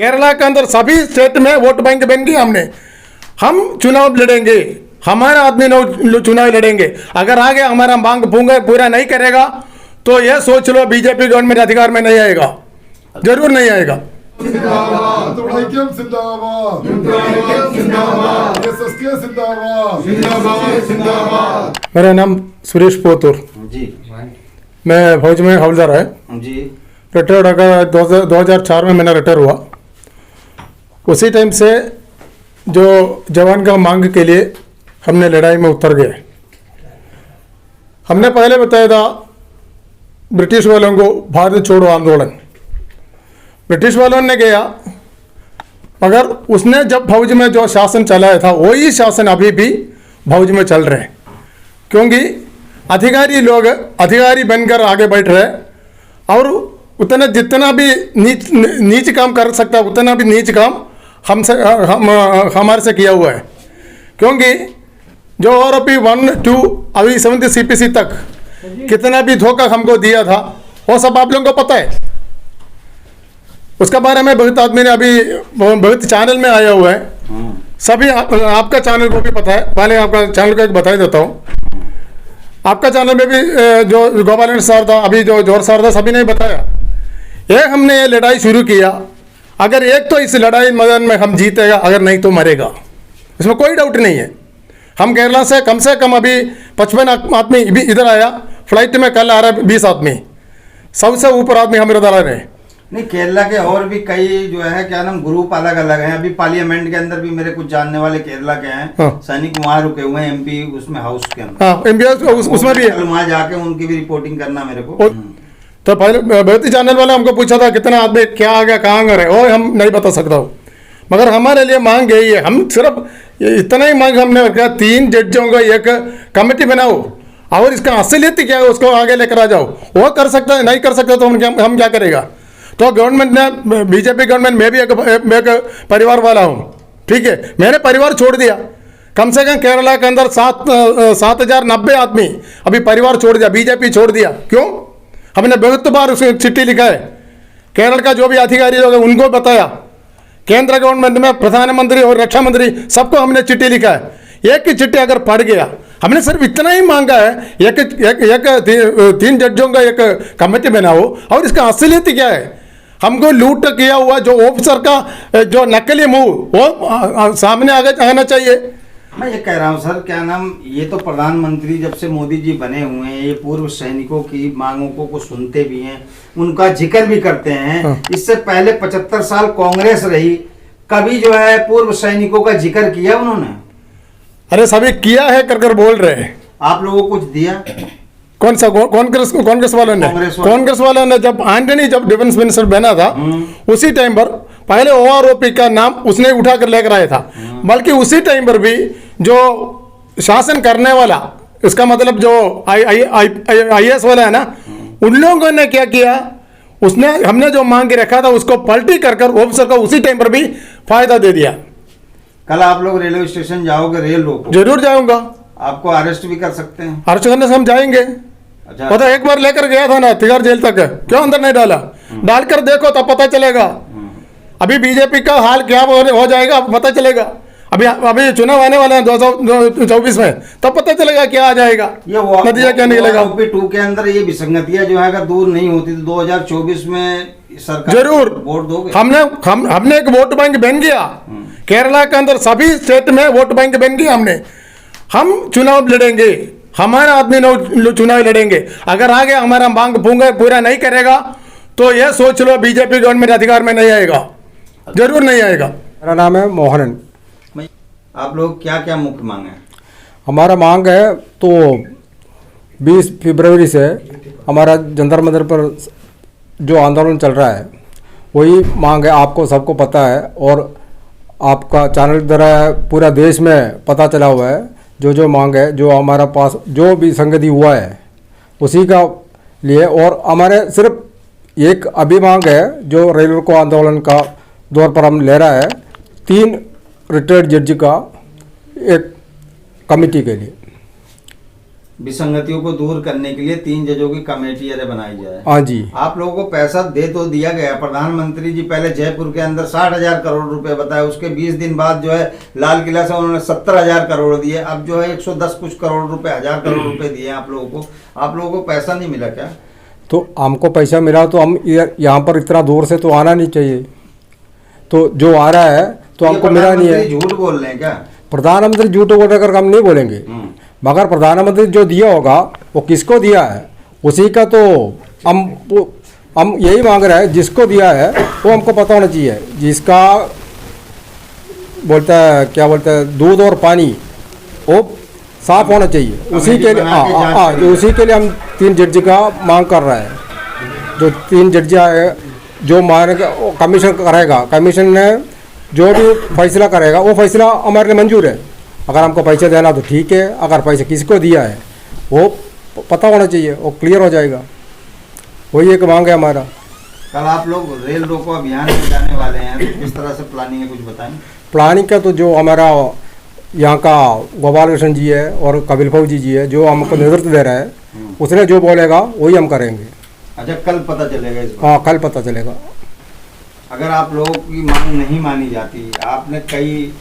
केरला के अंदर सभी स्टेट में वोट बैंक बन गई हमने। हम चुनाव लड़ेंगे, हमारा आदमी चुनाव लड़ेंगे। अगर आगे हमारा मांग पूरा नहीं करेगा तो यह सोच लो बीजेपी गवर्नमेंट अधिकार में नहीं आएगा, जरूर नहीं आएगा। मेरा नाम सुरेश पोतुर जी। मैं फौज में हवलदार है जी। रिटायर्ड अगर 2004 में मैंने रिटायर हुआ। उसी टाइम से जो जवान का मांग के लिए हमने लड़ाई में उतर गए। हमने पहले बताया था ब्रिटिश वालों को भारत छोड़ो आंदोलन, ब्रिटिश वालों ने किया, मगर उसने जब फौज में जो शासन चलाया था वही शासन अभी भी फौज में चल रहे हैं, क्योंकि अधिकारी लोग अधिकारी बनकर आगे बैठ रहे और उतना जितना भी नीच काम कर सकता है उतना भी नीच काम हमारे से किया हुआ है। क्योंकि जो आरोपी 1, 2 अभी 7 CPC तक कितना भी धोखा हमको दिया था वो सब आप लोगों को पता है। उसके बारे में बहुत आदमी ने अभी बहुत चैनल में आया हुआ है, सभी आपका चैनल को भी पता है। पहले आपका चैनल को एक बता देता हूँ। आपका चैनल में भी जो गोपालन सर था, अभी जो जोर सर था, सभी ने बताया। एक हमने ये लड़ाई शुरू किया, अगर एक तो इस लड़ाई मैदान में हम जीतेगा, अगर नहीं तो मरेगा, इसमें कोई डाउट नहीं है। हम केरला से कम अभी 55 आदमी भी इधर आया, फ्लाइट में कल आ रहा है 20 आदमी, सबसे ऊपर आदमी हम इधर आ रहे हैं। नहीं, केरला के और भी कई जो है क्या नाम ग्रुप अलग अलग हैं। अभी पार्लियामेंट के अंदर भी मेरे कुछ जानने वाले केरला के हैं। हाँ। सैनिक वहाँ रुके हुए हैं, MP उसमें हाउस के अंदर। हाँ, MP उसमें भी है। वहाँ जाके उनकी भी रिपोर्टिंग करना मेरे को। तो पहले बहुत ही चैनल वाले हमको पूछा था कितना आदमी क्या आ गया, कहाँ गए, और हम नहीं बता सकता हूँ, मगर हमारे लिए मांग यही है। हम सिर्फ इतना ही मांग हमने रखा, 3 जजों का एक कमेटी बनाओ और इसका असलियत क्या है उसको आगे लेकर आ जाओ। वो कर सकता है, नहीं कर सकता तो हम क्या करेगा। तो गवर्नमेंट ने, बीजेपी गवर्नमेंट, मैं भी एक परिवार वाला हूँ, ठीक है, मैंने परिवार छोड़ दिया। कम से कम केरला के अंदर 7,090 आदमी अभी परिवार छोड़ दिया, बीजेपी छोड़ दिया। क्यों? हमने बहुत बार उसमें चिट्ठी लिखा है, केरल का जो भी अधिकारी लोग हैं उनको बताया, केंद्र गवर्नमेंट में प्रधानमंत्री और रक्षा मंत्री सबको हमने चिट्ठी लिखा है। एक ही चिट्ठी अगर पढ़ गया, हमने सिर्फ इतना ही मांगा है, एक 3 जजों का एक कमेटी बनाओ और इसका असलियत क्या है। हमको लूट किया हुआ जो ऑफिसर का जो नकली मुंह वो सामने आना चाहिए। मैं ये कह रहा हूँ सर, क्या नाम, ये तो प्रधानमंत्री जब से मोदी जी बने हुए हैं, ये पूर्व सैनिकों की मांगों को सुनते भी हैं, उनका जिक्र भी करते हैं। हाँ। इससे पहले 75 साल कांग्रेस रही, कभी जो है पूर्व सैनिकों का जिक्र किया उन्होंने? अरे सभी किया है कर बोल रहे हैं। आप लोगों को कुछ दिया? कौन सा? कांग्रेस वालों ने? कांग्रेस वालों ने जब एंटनी जब डिफेंस मिनिस्टर बना था उसी टाइम पर पहले OROP का नाम उसने उठा कर लेकर आया था। बल्कि उसी टाइम पर भी जो शासन करने वाला, इसका मतलब जो IAS वाला है ना, उन लोगों ने क्या किया, उसने हमने जो मांग के रखा था उसको पलटी कर ऑफिसर को उसी टाइम पर भी फायदा दे दिया। कल आप लोग रेलवे स्टेशन जाओगे, रेल रोको? जरूर जाऊंगा। आपको अरेस्ट भी कर सकते हैं? अरेस्ट करने से हम जाएंगे। अच्छा। वो तो एक बार लेकर गया था ना तिहाड़ जेल तक, क्यों अंदर नहीं डाला? डालकर देखो तब पता चलेगा। अभी बीजेपी का हाल क्या हो जाएगा पता चलेगा। अभी चुनाव आने वाले हैं 2024 में, तब पता चलेगा क्या आ जाएगा, ये नतीजा क्या निकलेगा। OP2 के अंदर ये विसंगतियां जो है अगर दूर नहीं होती तो 2024 में सरकार जरूर वोट दोगे? हमने एक वोट बैंक बन गया। केरला के अंदर सभी स्टेट में वोट बैंक बन गया हमने। हम चुनाव लड़ेंगे, हमारा आदमी चुनाव लड़ेंगे। अगर आगे हमारा मांग पूरा नहीं करेगा तो यह सोच लो बीजेपी गवर्नमेंट अधिकार में नहीं आएगा, जरूर नहीं आएगा। मेरा नाम है मोहनन। आप लोग क्या क्या मुख्य मांग है? हमारा मांग है तो 20 फरवरी से हमारा जंतर मंतर पर जो आंदोलन चल रहा है वही मांग है। आपको सबको पता है और आपका चैनल द्वारा पूरा देश में पता चला हुआ है जो मांग है, जो हमारा पास जो भी संगति हुआ है उसी का लिए। और हमारे सिर्फ एक अभी मांग है जो रेलवे को आंदोलन का दौर पर हम ले रहा है, 3 रिटायर्ड जज का एक कमेटी के लिए। विसंगतियों को दूर करने के लिए 3 जजों की कमेटी अरे बनाई जाए। हाँ जी। आप लोगों को पैसा दे तो दिया गया, प्रधानमंत्री जी पहले जयपुर के अंदर 60,000 करोड़ रुपए बताए, उसके 20 दिन बाद जो है लाल किला से उन्होंने 70,000 करोड़ दिए, अब जो है 110 कुछ करोड़ रुपए, 1000 करोड़ रुपए दिए आप लोगों को। आप लोगों को पैसा नहीं मिला क्या? तो हमको पैसा मिला तो हम यहाँ पर इतना दूर से तो आना नहीं चाहिए, तो जो आ रहा है तो हमको मिला नहीं है। झूठ बोल रहे हैं क्या? प्रधानमंत्री झूठ बोल कर हम नहीं बोलेंगे, मगर प्रधानमंत्री जो दिया होगा वो किसको दिया है उसी का तो हम यही मांग रहे हैं, जिसको दिया है वो हमको पता होना चाहिए। जिसका बोलता है क्या बोलता है दूध और पानी वो साफ होना चाहिए, उसी के लिए उसी के लिए हम 3 जज का मांग कर रहे हैं। जो 3 जज जो मानेगा कमीशन करेगा, कमीशन ने जो भी फैसला करेगा वो फैसला हमारे लिए मंजूर है। अगर हमको पैसे देना तो ठीक है, अगर पैसे किसको दिया है वो पता होना चाहिए, वो क्लियर हो जाएगा। वही एक मांग है हमारा। कल आप लोग रेल रोको अभियान में जाने वाले हैं, तो किस तरह से प्लानिंग है कुछ बताएं? प्लानिंग का तो जो हमारा यहाँ का गोपाल कृष्ण जी है और कपिल फौजी जी है जो हमको नेतृत्व दे रहा है, उसने जो बोलेगा वही हम करेंगे। अच्छा, कल पता चलेगा इस बार? हाँ, कल पता चलेगा। अगर आप लोगों की मांग नहीं मानी जाती, आपने कई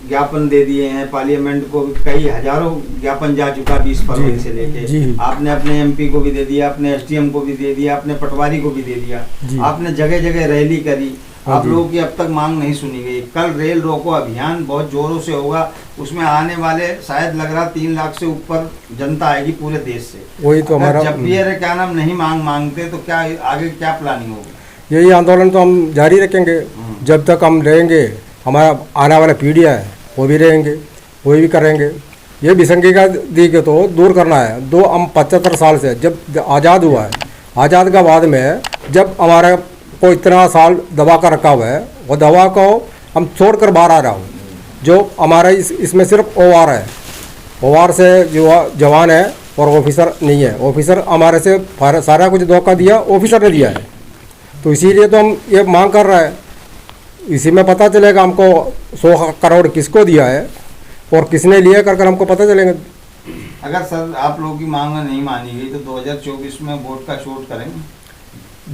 ज्ञापन दे दिए हैं पार्लियामेंट को, कई हजारों ज्ञापन जा चुका 20 फरवरी से लेके, आपने अपने एमपी को भी दे दिया, अपने एसडीएम को भी दे दिया, अपने पटवारी को भी दे दिया, आपने जगह जगह रैली करी, आप लोगों की अब तक मांग नहीं सुनी गई। कल रेल रोको अभियान बहुत जोरों से होगा, उसमें आने वाले शायद लग रहा 3 लाख से ऊपर जनता आएगी पूरे देश से। वही तो हमारा जब भी अरे क्या नाम नहीं मांगते तो क्या आगे क्या प्लानिंग होगी? यही आंदोलन तो हम जारी रखेंगे जब तक हम रहेंगे, हमारा आने वाला पीढ़ी है वो भी रहेंगे, वही भी करेंगे। ये विसंगति दी के तो दूर करना है। हम 75 साल से जब आज़ाद हुआ है, आज़ाद का बाद में जब हमारा को इतना साल दबा कर रखा हुआ है, वो दवा को हम छोड़कर बाहर आ रहा हूँ। जो हमारा इसमें सिर्फ OR है, OR से जो जवान है और ऑफिसर नहीं है। ऑफिसर हमारे से सारा कुछ धोखा दिया, ऑफिसर ने दिया है, तो इसीलिए तो हम ये मांग कर रहे हैं। इसी में पता चलेगा हमको 100 करोड़ किसको दिया है और किसने लिया कर हमको पता चलेगा। अगर सर आप लोगों की मांग नहीं मानी गई तो 2024 में वोट का शोट करेंगे?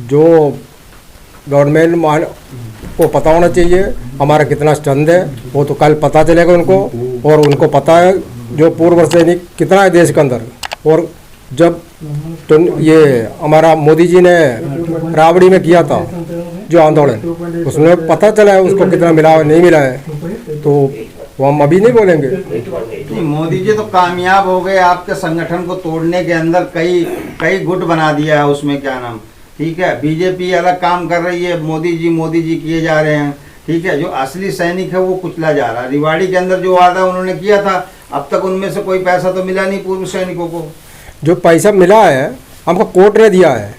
जो गवर्नमेंट को पता होना चाहिए हमारा कितना स्ट्रेंथ है, वो तो कल पता चलेगा उनको, और उनको पता है जो पूर्व सैनिक कितना है देश के अंदर। और जब तो ये हमारा मोदी जी ने राबड़ी में किया था जो आंदोलन, उसमें पता चला है उसको कितना मिला है नहीं मिला है, तो वो हम अभी नहीं बोलेंगे। नहीं, मोदी जी तो कामयाब हो गए आपके संगठन को तोड़ने के अंदर, कई गुट बना दिया है उसमें क्या नाम, ठीक है। बीजेपी अलग काम कर रही है, मोदी जी किए जा रहे हैं, ठीक है। जो असली सैनिक है वो कुचला जा रहा है। रिवाड़ी के अंदर जो वादा उन्होंने किया था, अब तक उनमें से कोई पैसा तो मिला नहीं पूर्व सैनिकों को। जो पैसा मिला है हमको कोर्ट ने दिया है,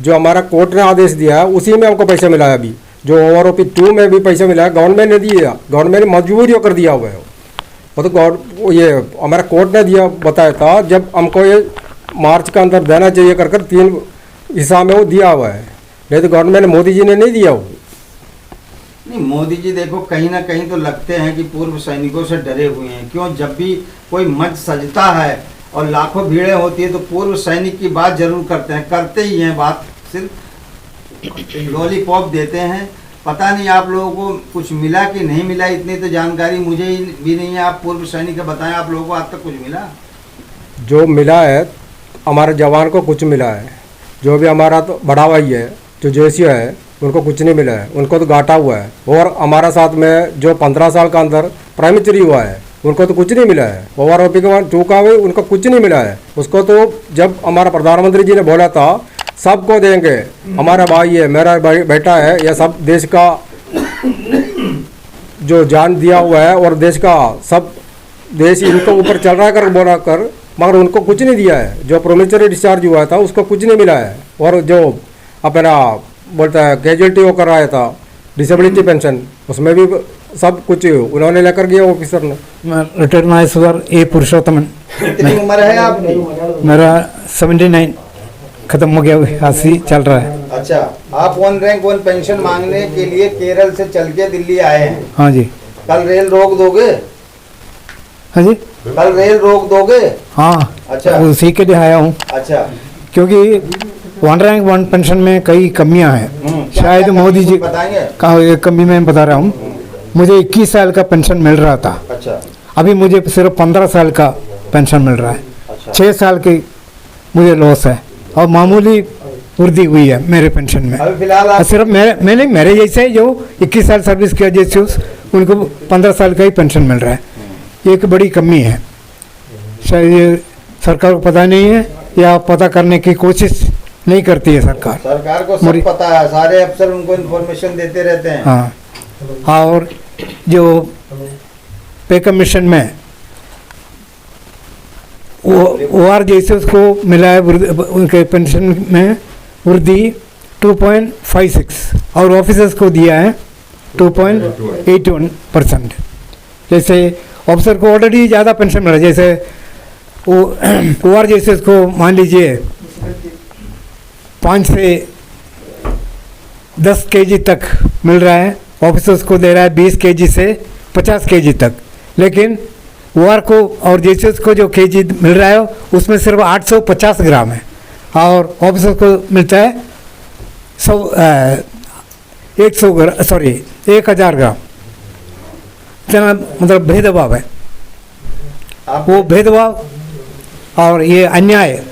जो हमारा कोर्ट ने आदेश दिया है उसी में हमको पैसा मिला है। अभी जो OROP 2 में भी पैसा मिला है गवर्नमेंट ने दिया, गवर्नमेंट ने मजबूरी होकर दिया हुआ है वो तो ये हमारा कोर्ट ने दिया बताया था, जब हमको ये मार्च के अंदर देना चाहिए कर 3 हिस्सा में वो दिया हुआ है, नहीं तो गवर्नमेंट मोदी जी ने नहीं दिया वो। नहीं, मोदी जी देखो कहीं ना कहीं तो लगते हैं कि पूर्व सैनिकों से डरे हुए हैं। क्यों? जब भी कोई मंच सजता है और लाखों भीड़ें होती है तो पूर्व सैनिक की बात जरूर करते हैं, करते ही हैं बात, सिर्फ लॉलीपॉप देते हैं। पता नहीं आप लोगों को कुछ मिला कि नहीं मिला, इतनी तो जानकारी मुझे भी नहीं है। आप पूर्व सैनिक बताएं, आप लोगों को आज तक कुछ मिला? जो मिला है हमारे जवान को कुछ मिला है, जो भी हमारा तो बड़ा भाई है जो JCO है उनको कुछ नहीं मिला है, उनको तो घाटा हुआ है। और हमारा साथ में जो 15 साल का अंदर प्राइम मिनिस्टर हुआ है उनको तो कुछ नहीं मिला है। OROP के बाद 2 का हुई उनको कुछ नहीं मिला है। उसको तो जब हमारा प्रधानमंत्री जी ने बोला था सबको देंगे, हमारा भाई है, मेरा बेटा है, यह सब देश का जो जान दिया हुआ है और देश का सब देश इनको ऊपर चल रहा कर बोला कर, मगर उनको कुछ नहीं दिया है। जो प्रोमिसरी डिस्चार्ज हुआ था उसको कुछ नहीं मिला है। और जो अपना बोलता है कैजुअलिटी होकर आया था डिसेबिलिटी पेंशन, उसमें भी सब कुछ उन्होंने लेकर गया ऑफिसर ने। मैं रिटायर्ड नायब ए पुरुषोत्तम। कितनी उम्र है आपकी? मेरा 79 खत्म हो गया, 80 चल रहा है। अच्छा, आप 1 रैंक 1 पेंशन मांगने के लिए केरल से चल के दिल्ली आए हैं? हाँ जी। कल रेल रोक दोगे? हाँ जी। कल रेल रोक दोगे? हाँ अच्छा। उसी के लिए आया हूँ, अच्छा। क्योंकि वन रैंक वन पेंशन में कई कमियां हैं। शायद क्या मोदी जी बताएंगे? का एक कमी मैं बता रहा हूँ। मुझे 21 साल का पेंशन मिल रहा था, अच्छा। अभी मुझे सिर्फ 15 साल का पेंशन मिल रहा है। अच्छा। 6 साल की मुझे लॉस है और मामूली वृद्धि हुई है मेरे पेंशन में। अभी फिलहाल और आप सिर्फ मेरे जैसे जो 21 साल सर्विस किया जैसे उनको 15 साल का ही पेंशन मिल रहा है। ये एक बड़ी कमी है, शायद ये सरकार को पता नहीं है या पता करने की कोशिश नहीं करती है सरकार। सरकार को सब पता है, सारे अफसर उनको इन्फॉर्मेशन देते रहते हैं। हाँ हाँ, और जो पे कमीशन में वो आर जैसे उसको मिला है उनके पेंशन में वृद्धि 2.56 और ऑफिसर्स को दिया है 2.81%। जैसे ऑफिसर को ऑलरेडी ज़्यादा पेंशन मिला, जैसे वो आर जैसे उसको मान लीजिए 5 से 10 kg तक मिल रहा है, ऑफिसर्स को दे रहा है 20 kg से 50 kg तक। लेकिन ओआर को और जेसीएस को जो केजी मिल रहा है उसमें सिर्फ 850 ग्राम है और ऑफिसर को मिलता है 1000 ग्राम। इतना मतलब भेदभाव है। वो भेदभाव और ये अन्याय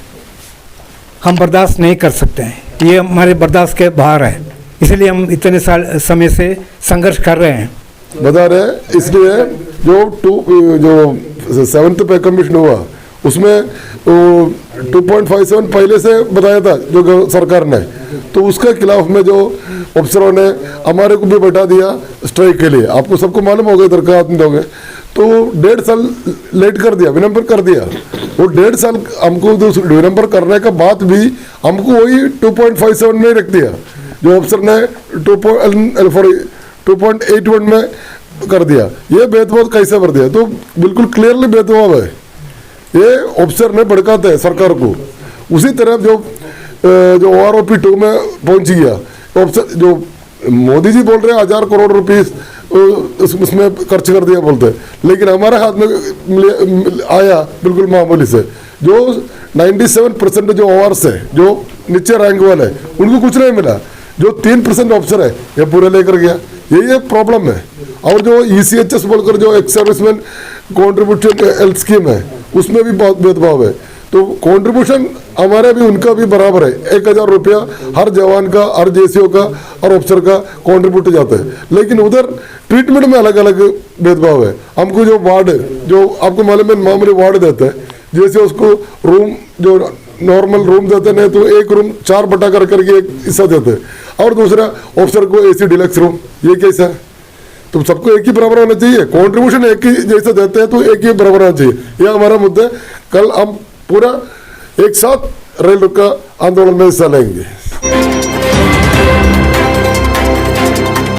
हम बर्दाश्त नहीं कर सकते हैं, ये हमारे बर्दाश्त के बाहर है, इसलिए हम इतने समय से संघर्ष कर रहे हैं। बता रहे हैं, इसलिए जो 7th पे कमीशन हुआ उसमें 2.57 पहले से बताया था जो सरकार ने, तो उसके खिलाफ में जो अफसरों ने हमारे को भी बैठा दिया स्ट्राइक के लिए। आपको सबको मालूम हो गया दरखास्त दोगे तो 1.5 साल लेट कर दिया, विलंब कर दिया। वो 1.5 साल हमको विलंब करने के बाद भी हमको वही 2.57 में रख दिया, जो अफसर ने 2.81 में कर दिया। ये भेदभाव कैसे कर दिया? तो बिल्कुल क्लियरली भेदभाव है, ये अफसर ने भड़काते हैं सरकार को। उसी तरह जो OROP 2 में पहुंच गया अफसर, जो मोदी जी बोल रहे हैं 1000 करोड़ रुपीस उसमें खर्च कर दिया बोलते हैं, लेकिन हमारे हाथ में आया बिल्कुल मामूली से। जो 97% जो ORs है, जो नीचे रैंक वाले उनको कुछ नहीं मिला, जो 3% ऑफिसर है ये पूरे लेकर गया। ये प्रॉब्लम है। और जो ECHS बोलकर जो ex serviceman contribution health scheme है उसमें भी बहुत भेदभाव है। तो कंट्रीब्यूशन हमारे भी उनका भी बराबर है, 1000 रुपया हर जवान का, हर JCO का और अफसर का कंट्रीब्यूट जाता है, लेकिन उधर ट्रीटमेंट में अलग अलग भेदभाव है। हमको जो वार्ड जो आपको मालूम है मामूली वार्ड देता है, जैसे उसको रूम जो नॉर्मल रूम देते हैं तो एक रूम 4 बटा करके एक हिस्सा देते हैं, और दूसरा ऑफिसर को AC डिलक्स रूम। ये कैसा है? तो सबको एक ही बराबर होना चाहिए, कंट्रीब्यूशन एक ही जैसे देते हैं तो एक ही बराबर होना चाहिए। यह हमारा मुद्दा है। कल हम पूरा एक साथ रेल रोको आंदोलन में हिस्सा लेंगे।